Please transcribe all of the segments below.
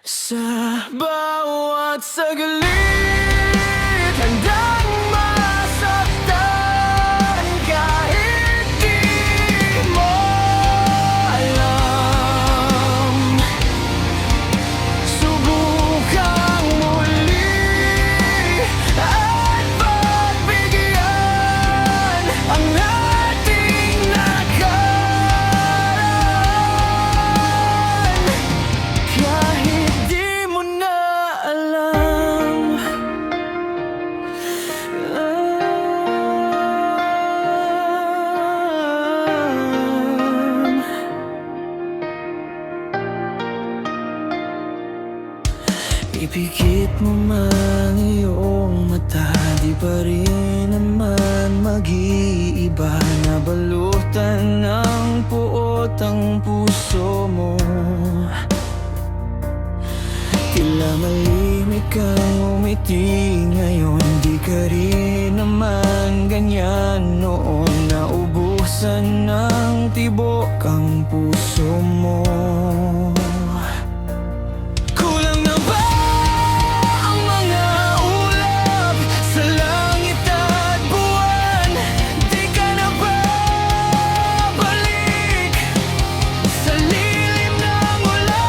Sa bawat saglit, handang masaktan kahit di mo alam. Subukang muli at pagbigyan ang ating nakaraan kahit di mo na alam. Ipikit mo man iyong mata, di pa rin naman mag-iiba. Nabalutan ng puot ang puso mo, tila malimit kang umiti ngayon. Di ka rin naman ganyan noon, naubusan ng tibok ang puso mo. Kulang na ba ang mga ulap sa langit at buwan? Di ka na ba balik sa lilim ng ulan?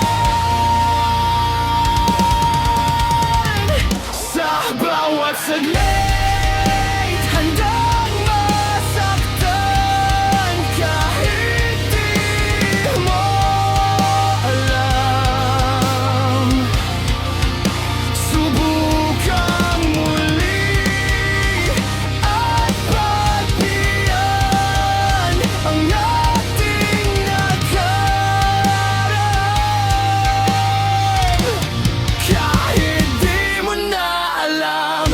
Sa bawat saglit, handang masaktan kahit di mo alam. Subukang muli at pagbigyan ang ating nakaraan kahit di mo na alam.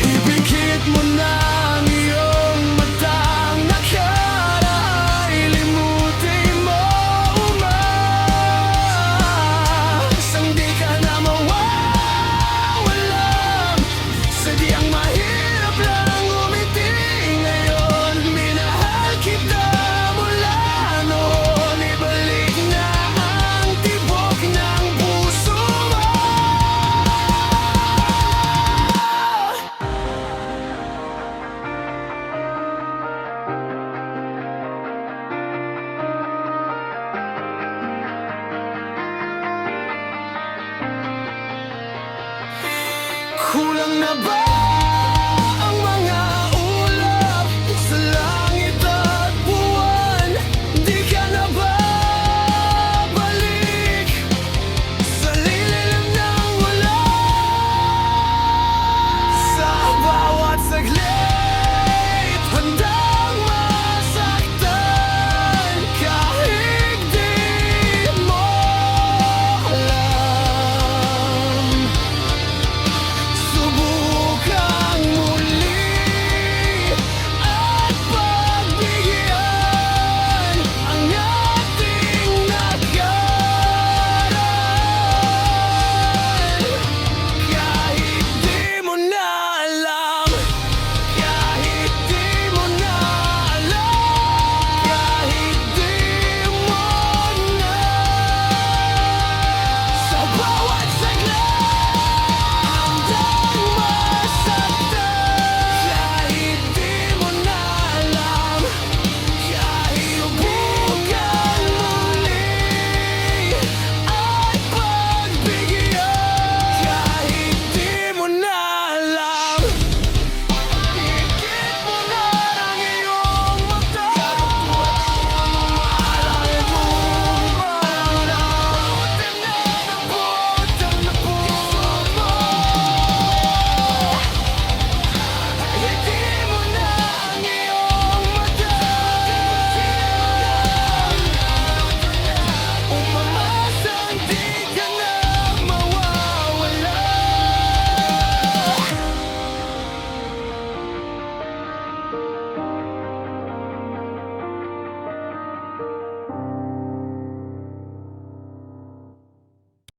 Ipikit mo na ang iyong matang nakaraan, ilimutin mo umasang di ka na mawawalan. Sadyang mahirap lang umiti ngayon. Minahal kita mula noon, ibalik na ang tibok ng puso mo. Kulang na ba